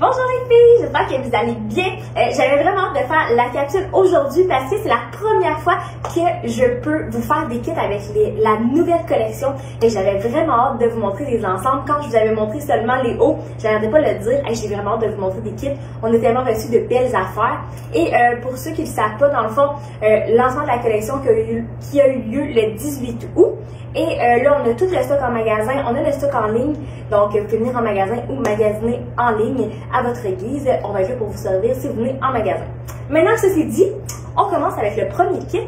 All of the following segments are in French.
Bonjour les filles, j'espère que vous allez bien. J'avais vraiment hâte de faire la capsule aujourd'hui parce que c'est la première fois que je peux vous faire des kits avec la nouvelle collection et j'avais vraiment hâte de vous montrer les ensembles. Quand je vous avais montré seulement les hauts, j'arrêtais pas de le dire, j'ai vraiment hâte de vous montrer des kits. On a tellement reçu de belles affaires et pour ceux qui ne le savent pas, dans le fond, lancement de la collection qui a eu lieu le 18 août. Et là, on a tout le stock en magasin, on a le stock en ligne, donc vous pouvez venir en magasin ou magasiner en ligne à votre guise. On va être là pour vous servir si vous venez en magasin. Maintenant, ceci dit, on commence avec le premier kit.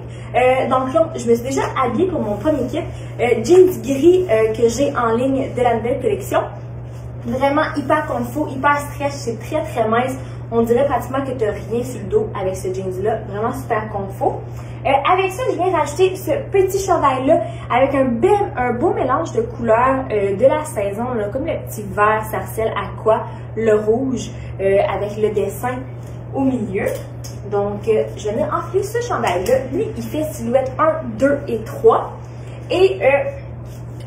Donc là, je me suis déjà habillée pour mon premier kit. Jeans gris que j'ai en ligne de la nouvelle collection. Vraiment hyper confort, hyper stretch, c'est très très mince. On dirait pratiquement que tu n'as rien sur le dos avec ce jeans-là. Vraiment super confort. Avec ça, je viens rajouter ce petit chandail-là avec un beau mélange de couleurs de la saison, là, comme le petit vert sarcelle aqua, le rouge avec le dessin au milieu. Donc, je vais enfiler ce chandail-là. Lui, il fait silhouette 1, 2 et 3. Et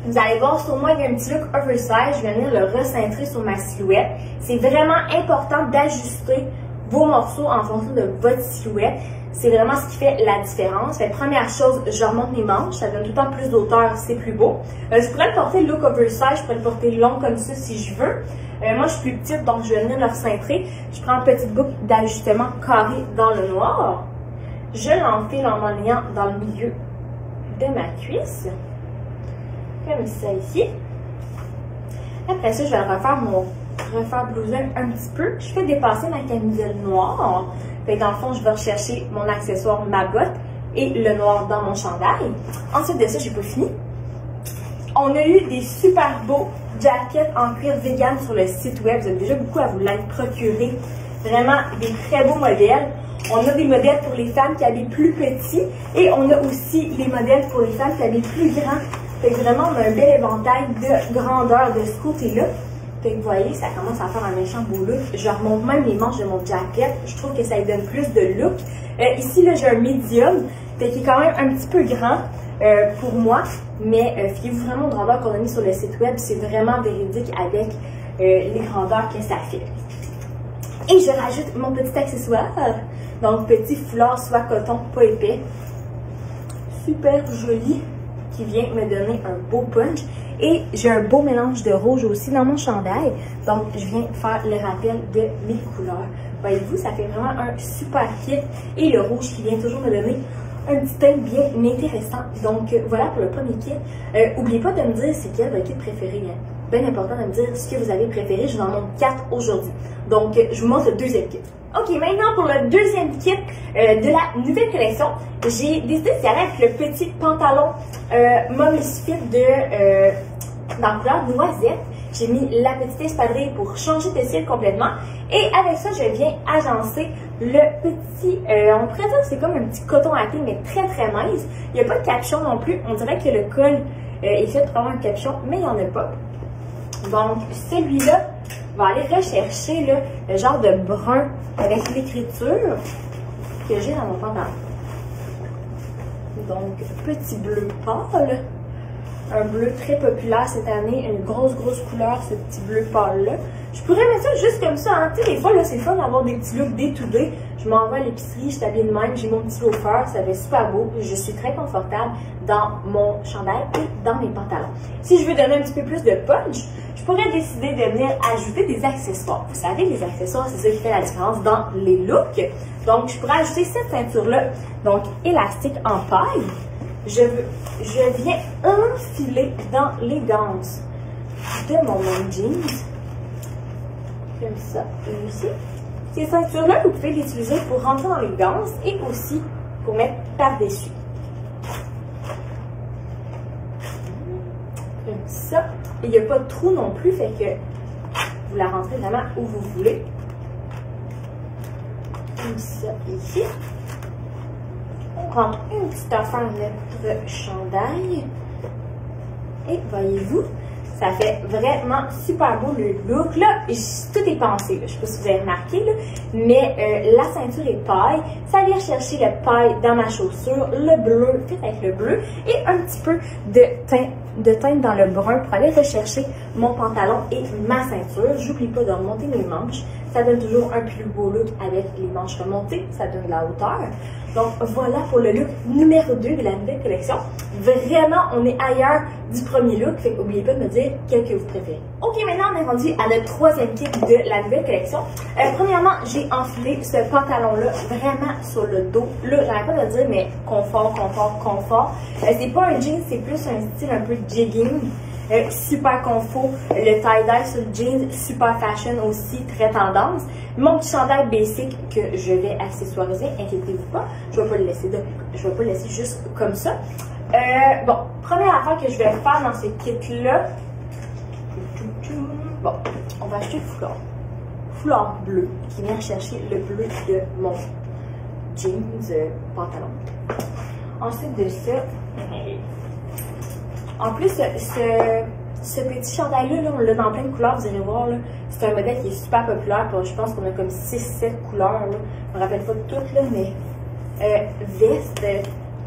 vous allez voir, sur moi, il y a un petit look oversize. Je vais venir le recentrer sur ma silhouette. C'est vraiment important d'ajuster vos morceaux en fonction de votre silhouette. C'est vraiment ce qui fait la différence. Fait, première chose, je remonte mes manches. Ça donne tout le temps plus d'auteur, c'est plus beau. Je pourrais le porter look oversize. Je pourrais le porter long comme ça si je veux. Moi, je suis plus petite, donc je vais venir le recentrer. Je prends une petite boucle d'ajustement carré dans le noir. Je l'enfile en m'enlignant dans le milieu de ma cuisse. Comme ça ici. Après ça, je vais refaire blouson un petit peu. Je fais dépasser ma camisole noire. Fait dans le fond, je vais rechercher mon accessoire, ma botte et le noir dans mon chandail. Ensuite de ça, j'ai pas fini. On a eu des super beaux jackets en cuir vegan sur le site web. Vous avez déjà beaucoup à vous l'être procuré. Vraiment des très beaux modèles. On a des modèles pour les femmes qui habillent plus petits et on a aussi les modèles pour les femmes qui habillent plus grands. Fait que vraiment, on a un bel éventail de grandeur de ce côté-là. Fait que vous voyez, ça commence à faire un méchant beau look. Je remonte même les manches de mon jacket. Je trouve que ça lui donne plus de look. Ici, là, j'ai un medium, fait qu'il est quand même un petit peu grand pour moi. Mais fiez-vous vraiment aux grandeurs qu'on a mis sur le site web. C'est vraiment véridique avec les grandeurs que ça fait. Et je rajoute mon petit accessoire. Donc, petit foulard soie coton, pas épais. Super joli, qui vient me donner un beau punch. Et j'ai un beau mélange de rouge aussi dans mon chandail. Donc, je viens faire le rappel de mes couleurs. Voyez-vous, ça fait vraiment un super kit. Et le rouge qui vient toujours me donner un petit teint bien intéressant. Donc, voilà pour le premier kit. N'oubliez pas de me dire c'est quel votre kit préféré. Hein. Bien important de me dire ce que vous avez préféré. Je vous en montre 4 aujourd'hui. Donc, je vous montre le deuxième kit. Ok, maintenant pour le deuxième kit de la nouvelle collection, j'ai décidé d'y aller avec le petit pantalon Mommy's Fit dans la couleur noisette. J'ai mis la petite espadrille pour changer de style complètement. Et avec ça, je viens agencer le petit, on pourrait dire que c'est comme un petit coton à thé, mais très très mince. Il n'y a pas de capuchon non plus. On dirait que le col est fait pour avoir un capuchon, mais il n'y en a pas. Donc, celui-là va aller rechercher là, le genre de brun avec l'écriture que j'ai dans mon pantalon. Donc, petit bleu pâle. Un bleu très populaire cette année. Une grosse couleur, ce petit bleu pâle-là. Je pourrais mettre ça juste comme ça. Hein. Tu sais, des fois, là, c'est fun d'avoir des petits looks day-to-day. Je m'en vais à l'épicerie, je t'habille de même, j'ai mon petit loafer, ça fait super beau. Je suis très confortable dans mon chandail et dans mes pantalons. Si je veux donner un petit peu plus de punch, je pourrais décider de venir ajouter des accessoires. Vous savez, les accessoires, c'est ça qui fait la différence dans les looks. Donc, je pourrais ajouter cette ceinture-là, donc élastique en paille. Je viens enfiler dans les gants de mon mom jeans. Comme ça, ici. Ces ceintures-là, vous pouvez les utiliser pour rentrer dans les gants et aussi pour mettre par-dessus. Comme ça. Et il n'y a pas de trou non plus, fait que vous la rentrez vraiment où vous voulez. Comme ça, ici. On rentre une petite affaire de notre chandail. Et voyez-vous, ça fait vraiment super beau le look. Là, tout est pensé. Là. Je ne sais pas si vous avez remarqué, là, mais la ceinture est paille. Ça vient chercher le paille dans ma chaussure, le bleu, fait avec le bleu, et un petit peu de teint de teindre dans le brun pour aller rechercher mon pantalon et ma ceinture. J'oublie pas de remonter mes manches. Ça donne toujours un plus beau look avec les manches remontées. Ça donne de la hauteur. Donc voilà pour le look numéro 2 de la nouvelle collection. Vraiment, on est ailleurs du premier look. Fait qu'oubliez pas de me dire quel que vous préférez. Ok, maintenant on est rendu à notre troisième kit de la nouvelle collection. Premièrement, j'ai enfilé ce pantalon-là vraiment sur le dos. Là, j'arrête pas de le dire, mais confort, confort, confort. C'est pas un jean, c'est plus un style un peu jegging. Super confort, le tie-dye sur le jean, super fashion aussi, très tendance. Mon petit chandail basic que je vais accessoiriser, inquiétez-vous pas, je vais pas le laisser juste comme ça. Bon, première affaire que je vais faire dans ce kit-là, bon, on va acheter le foulard bleu qui vient chercher le bleu de mon jeans pantalon. Ensuite de ça, en plus, ce petit chandail-là, on l'a dans plein de couleurs, vous allez voir. C'est un modèle qui est super populaire. Je pense qu'on a comme 6-7 couleurs. Là. Je me rappelle pas de toutes, là, mais veste.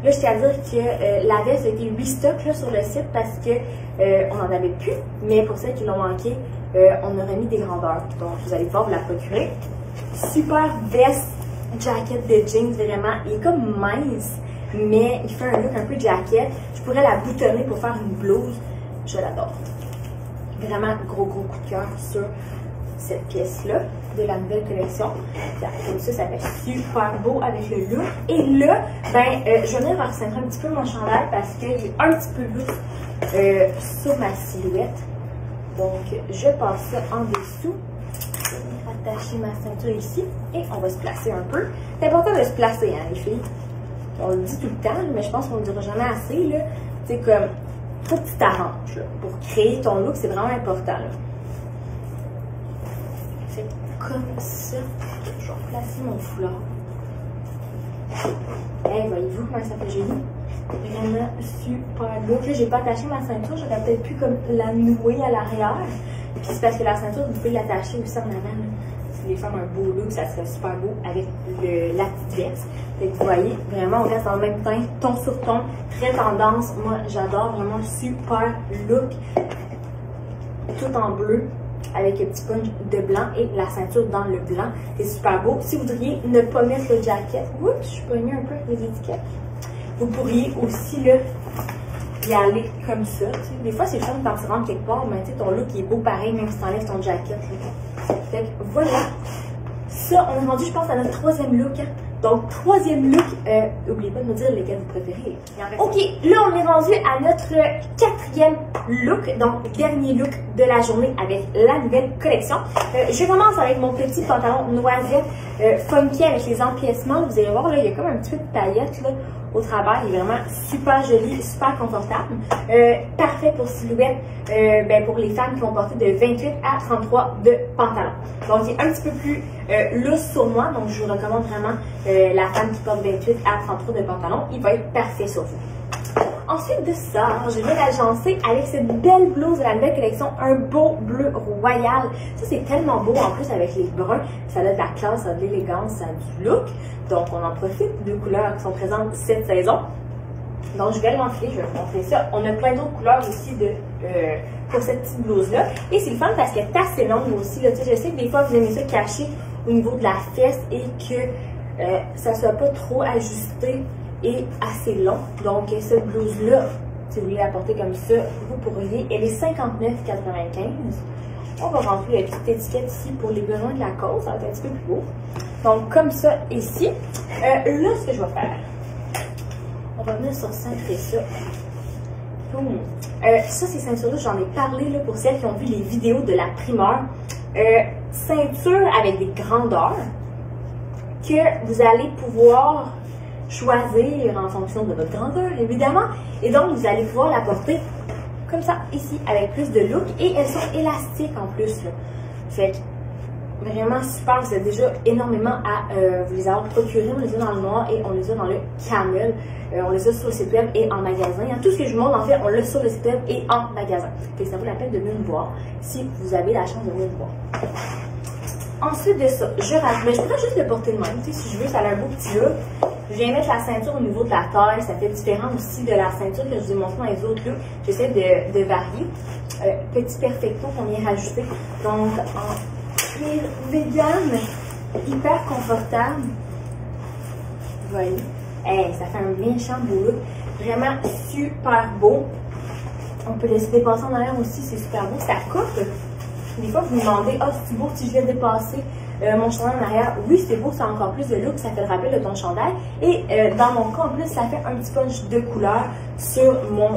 Là, je tiens à dire que la veste a été restock là, sur le site parce que on n'en avait plus. Mais pour celles qui l'ont manqué, on a remis des grandeurs. Donc, vous allez pouvoir vous la procurer. Super veste, jacket de jeans, vraiment. Il est comme mince. Mais il fait un look un peu jacket. Je pourrais la boutonner pour faire une blouse. Je l'adore. Vraiment gros coup de cœur sur cette pièce-là de la nouvelle collection. Comme ça fait super beau avec le look. Et là, ben, je vais venir recentrer un petit peu mon chandail parce qu'il est un petit peu lourd sur ma silhouette. Donc, je passe ça en dessous. Je vais venir attacher ma ceinture ici. Et on va se placer un peu. C'est important de se placer, hein, les filles. On le dit tout le temps, mais je pense qu'on ne le dira jamais assez. Là. C'est comme, faut que tu t'arranges. Pour créer ton look, c'est vraiment important. Là. Fait comme ça. Je vais replacer mon foulard. Hey, voyez-vous comment ça fait joli? Vraiment super look. Là, j'ai pas attaché ma ceinture. J'aurais peut-être pu comme la nouer à l'arrière. Puis c'est parce que la ceinture, vous pouvez l'attacher aussi en avant. Là. Si vous voulez faire un beau look, ça serait super beau avec la petite veste. Fait que vous voyez, vraiment, on reste dans le même teint, ton sur ton, très tendance. Moi, j'adore vraiment super look, tout en bleu, avec un petit punch de blanc et la ceinture dans le blanc. C'est super beau. Si vous voudriez ne pas mettre le jacket, oups, je suis pognée un peu avec les étiquettes. Vous pourriez aussi là, y aller comme ça. T'sais. Des fois, c'est chiant quand tu rentres quelque part, mais ton look est beau pareil, même si tu enlèves ton jacket. Fait que voilà. Ça, on est rendu, je pense, à notre troisième look. Hein. Donc, troisième look, n'oubliez pas de me dire lesquels vous préférez. Ok, là, on est rendu à notre quatrième look, donc dernier look de la journée avec la nouvelle collection. Je commence avec mon petit pantalon noisette funky avec les empiècements. Vous allez voir, là, il y a comme un petit peu de paillettes là, au travers. Il est vraiment super joli, super confortable. Parfait pour silhouette, ben, pour les femmes qui vont porter de 28 à 33 de pantalon. Donc, il est un petit peu plus loose sur moi, donc je vous recommande vraiment la femme qui porte 28 à 33 de pantalon. Il va être parfait sur vous. Ensuite de ça, je vais l'agencer avec cette belle blouse de la nouvelle collection, un beau bleu royal. Ça, c'est tellement beau en plus avec les bruns. Ça a de la classe, ça a de l'élégance, ça a du look. Donc, on en profite de couleurs qui sont présentes cette saison. Donc, je vais l'enfiler, je vais vous montrer ça. On a plein d'autres couleurs aussi pour cette petite blouse-là. Et c'est le fun parce qu'elle est assez longue aussi. Là. Je sais que des fois, vous aimez ça cacher au niveau de la fesse et que ça ne soit pas trop ajusté et assez long. Donc, cette blouse-là, si vous voulez la porter comme ça, vous pourriez. Elle est 59,95 $. On va remplir la petite étiquette ici pour les besoins de la cause. Ça va être un petit peu plus beau. Donc, comme ça, ici. Là, ce que je vais faire, on va venir sur centrer ça. Ça, ces ceintures-là, j'en ai parlé là, pour celles qui ont vu les vidéos de la primeur. Ceinture avec des grandeurs que vous allez pouvoir choisir en fonction de votre grandeur, évidemment. Et donc, vous allez pouvoir la porter comme ça, ici, avec plus de look. Et elles sont élastiques en plus. Là. Fait que, vraiment super. Vous êtes déjà énormément à vous les avoir procurés. On les a dans le noir et on les a dans le camel. On les a sur le site web et en magasin. Tout ce que je vous montre, en fait, on l'a sur le site web et en magasin. Fait que ça vaut la peine de venir me voir si vous avez la chance de venir me voir. Ensuite de ça, je rajoute. Mais je pourrais juste le porter de même. Si je veux, ça a un beau petit look. Je viens mettre la ceinture au niveau de la taille, ça fait différent aussi de la ceinture que je vous ai montré dans les autres looks. J'essaie de varier. Petit perfecto qu'on vient rajouter. Donc en cuir vegan, hyper confortable. Vous voyez, ça fait un méchant beau look. Vraiment super beau. On peut laisser dépasser en arrière aussi, c'est super beau. Ça coupe. Des fois, vous me demandez, ah, c'est beau si je vais dépasser mon chandail en arrière. Oui, c'est beau, ça a encore plus de look, ça fait le rappel de ton chandail. Et dans mon cas, en plus, ça fait un petit punch de couleur sur mon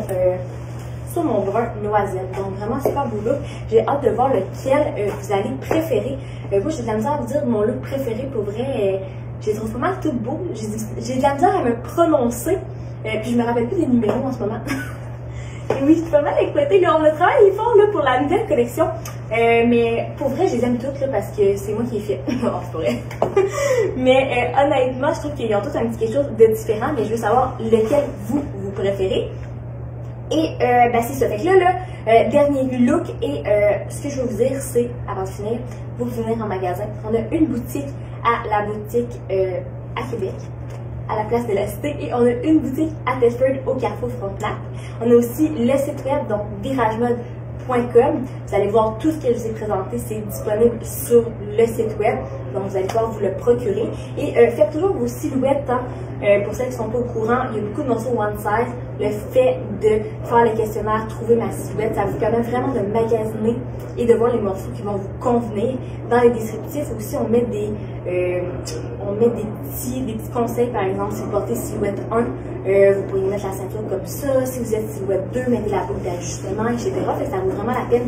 brun noisette. Donc, vraiment, super beau look. J'ai hâte de voir lequel vous allez préférer. Moi, j'ai de la misère à vous dire mon look préféré. Pour vrai, je les trouve pas mal tout beaux. J'ai de la misère à me prononcer. Puis, je me rappelle plus des numéros en ce moment. Et oui, je suis pas mal exploitée. Là, on a travaillé fort là, pour la nouvelle collection. Mais pour vrai, je les aime toutes là, parce que c'est moi qui ai fait. Non, c'est pas vrai. Mais honnêtement, je trouve qu'ils ont tous un petit quelque chose de différent. Mais je veux savoir lequel vous préférez. Et c'est ça. Fait que là, dernier look. Et ce que je veux vous dire, c'est, avant de finir, vous venir en magasin. On a une boutique à la boutique à Québec, à la place de la Cité, et on a une boutique à Thetford au Carrefour Frontenac. On a aussi le site web, donc viragemode.com. Vous allez voir tout ce que je vous ai présenté, c'est disponible sur le site web, donc vous allez pouvoir vous le procurer. Et faites toujours vos silhouettes, hein. Pour celles qui ne sont pas au courant, il y a beaucoup de morceaux one size. Le fait de faire le questionnaire, trouver ma silhouette, ça vous permet vraiment de magasiner et de voir les morceaux qui vont vous convenir. Dans les descriptifs aussi, on met des petits conseils. Par exemple, si vous portez silhouette 1, vous pouvez mettre la ceinture comme ça. Si vous êtes silhouette 2, mettez la boucle d'ajustement, etc. Fait que ça vaut vraiment la peine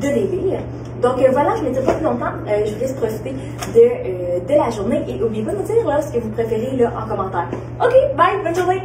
de les lire. Donc voilà, je ne m'étire pas plus longtemps. Je vous laisse profiter de la journée. Et n'oubliez pas de me dire là, ce que vous préférez là, en commentaire. Ok, bye, bonne journée!